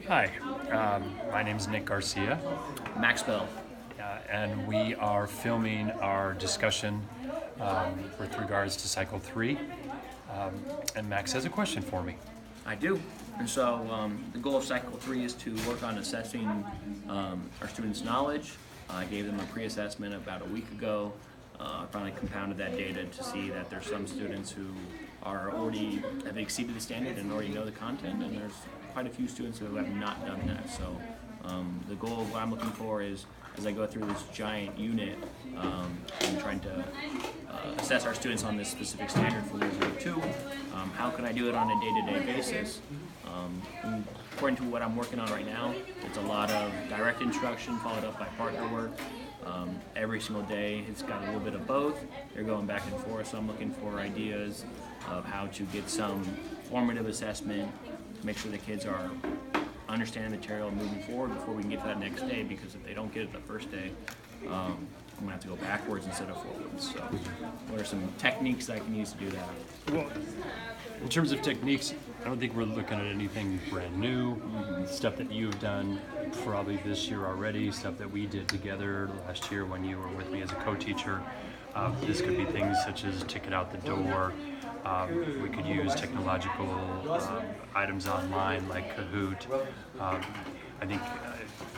Hi, my name is Nick Garcia, Max Bell. and we are filming our discussion with regards to Cycle 3. And Max has a question for me. I do. And so the goal of Cycle 3 is to work on assessing our students' knowledge. I gave them a pre-assessment about a week ago. I finally compounded that data to see that there's some students who have exceeded the standard and already know the content, and there's quite a few students who have not done that. So the goal of what I'm looking for is, as I go through this giant unit, I'm trying to assess our students on this specific standard for Grade 2. How can I do it on a day-to-day basis? According to what I'm working on right now, it's a lot of direct instruction followed up by partner work. Every single day it's got a little bit of both. They're going back and forth, so I'm looking for ideas of how to get some formative assessment to make sure the kids are understanding the material moving forward before we can get to that next day, because if they don't get it the first day, I'm going to have to go backwards instead of forwards. So what are some techniques I can use to do that? Well, in terms of techniques, I don't think we're looking at anything brand new. Stuff that you've done probably this year already, stuff that we did together last year when you were with me as a co-teacher. This could be things such as ticket out the door. We could use technological items online like Kahoot. I think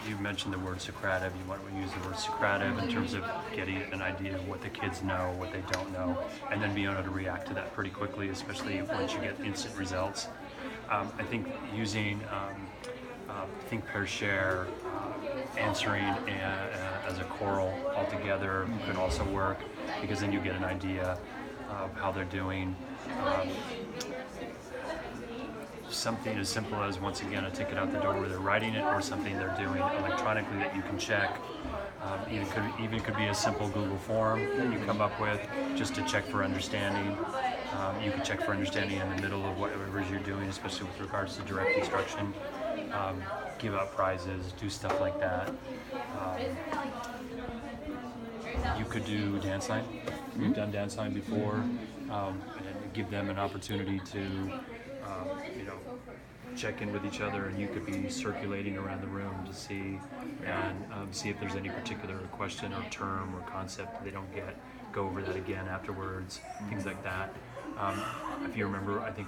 you mentioned the word Socrative. You want to use the word Socrative in terms of getting an idea of what the kids know, what they don't know, and then being able to react to that pretty quickly, especially once you get instant results. I think using Think, Pair, Share, answering as a choral altogether could also work, because then you get an idea of how they're doing. Something as simple as, once again, a ticket out the door where they're writing it, or something they're doing electronically that you can check. Even could be a simple Google form that you come up with just to check for understanding. You can check for understanding in the middle of whatever you're doing, especially with regards to direct instruction. Give out prizes, do stuff like that. You could do dance line. We've done dance line before, and give them an opportunity to check in with each other, and you could be circulating around the room to see if there's any particular question or term or concept that they don't get. Go over that again afterwards, things like that. If you remember, I think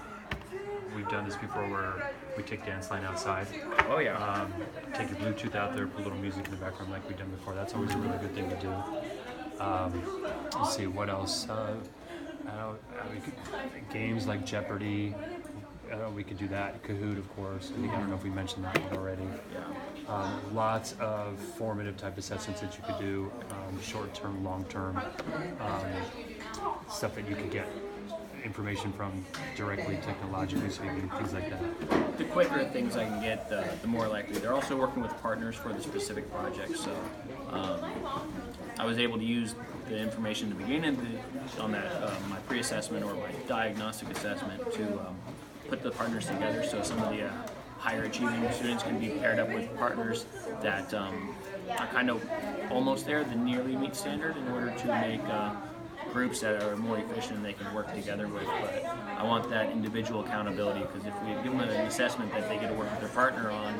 we've done this before where we take dance line outside. Oh yeah. Take your Bluetooth out there, put a little music in the background like we've done before. That's always a really good thing to do. Let's see, what else? Games like Jeopardy. We could do that. Kahoot, of course. I don't know if we mentioned that one already. Yeah. Lots of formative type assessments that you could do, short-term, long-term, stuff that you could get information from directly technologically speaking, things like that. The quicker things I can get, the more likely. They're also working with partners for the specific project, so I was able to use the information at the beginning on that my pre-assessment or my diagnostic assessment to put the partners together, so some of the higher achieving students can be paired up with partners that are kind of almost there, the nearly meet standard, in order to make groups that are more efficient and they can work together with. But I want that individual accountability, because if we give them an assessment that they get to work with their partner on,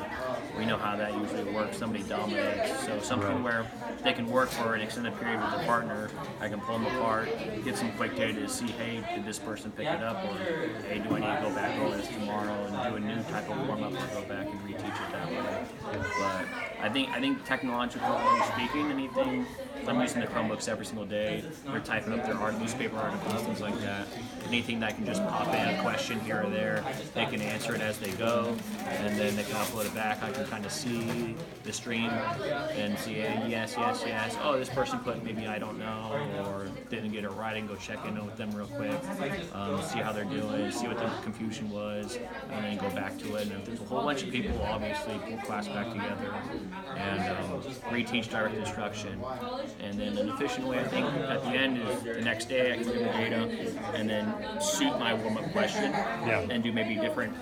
we know how that usually works. Somebody dominates. So something where they can work for an extended period with their partner, I can pull them apart, get some quick data to see, hey, did this person pick it up, or hey, do I need to go back over this tomorrow and do a new type of warm-up, or go back and reteach it that way. But I think technologically speaking, anything, I'm using the Chromebooks every single day. They're typing up their newspaper articles, things like that. Anything that can just pop in a question here or there, they can answer it as they go, and then they can upload it back. I can kind of see the stream and see, yes. Oh, this person put maybe I don't know, or didn't get it right, and go check in with them real quick, see how they're doing, see what the confusion was, and then go back to it. And if there's a whole bunch of people, obviously pull class back together and reteach direct instruction. And then an efficient way, I think, at the end is the next day I can give the data and then suit my warm-up question and do maybe different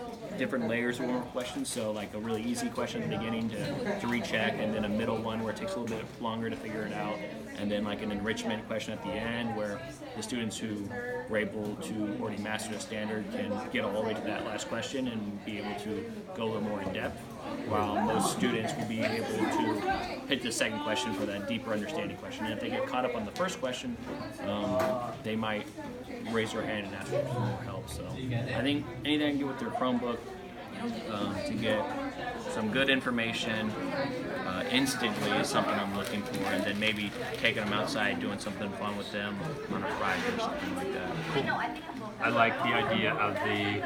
layers of warm-up questions. So like a really easy question at the beginning to recheck, and then a middle one where it takes a little bit longer to figure it out, and then like an enrichment question at the end where the students who were able to already master the standard can get all the way to that last question and be able to go a little more in depth. while most students will be able to hit the second question for that deeper understanding question. And if they get caught up on the first question, they might raise their hand and ask for more help. So I think anything I can do with their Chromebook to get some good information instantly is something I'm looking for, and then maybe taking them outside, doing something fun with them on a Friday or something like that. I like the idea of the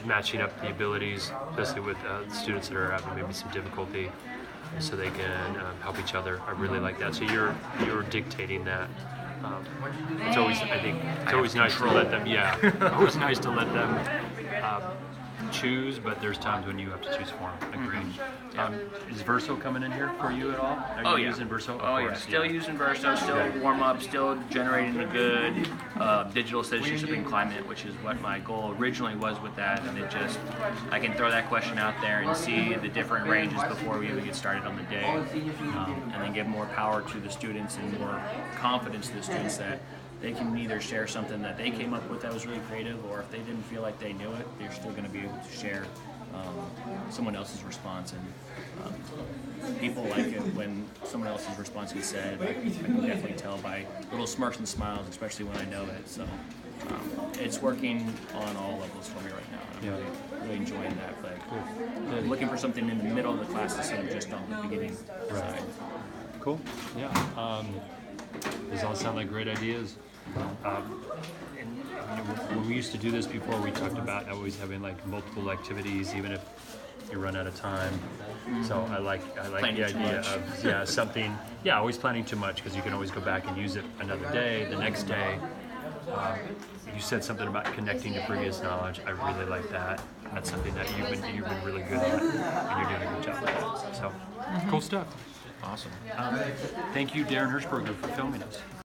matching up the abilities, especially with students that are having maybe some difficulty, so they can help each other. I really like that. So you're dictating that. It's always, I think, it's always nice to let them. Yeah, always nice to let them choose, but there's times when you have to choose for them. Agreed. Is Verso coming in here for you at all? Are you using Verso? Oh yeah, still using Verso, still warm up, still generating a good digital citizenship and climate, which is what my goal originally was with that. And I can throw that question out there and see the different ranges before we even get started on the day, and then give more power to the students and more confidence to the students that they can either share something that they came up with that was really creative, or if they didn't feel like they knew it, they're still going to be able to share someone else's response. And people like it when someone else's response is said. I can definitely tell by little smirks and smiles, especially when I know it. So it's working on all levels for me right now. I'm really enjoying that. But looking for something in the middle of the class instead of just on the beginning side. Cool. Yeah. These all sound like great ideas. When we used to do this before, we talked about always having like multiple activities, even if you run out of time. So I like Planning the too idea much. of something. Yeah, always planning too much, because you can always go back and use it another day, the next day. You said something about connecting to previous knowledge. I really like that. That's something that you've been really good at, and you're doing a good job with it. So cool stuff. Awesome. Thank you, Darren Hirschberger, for filming us.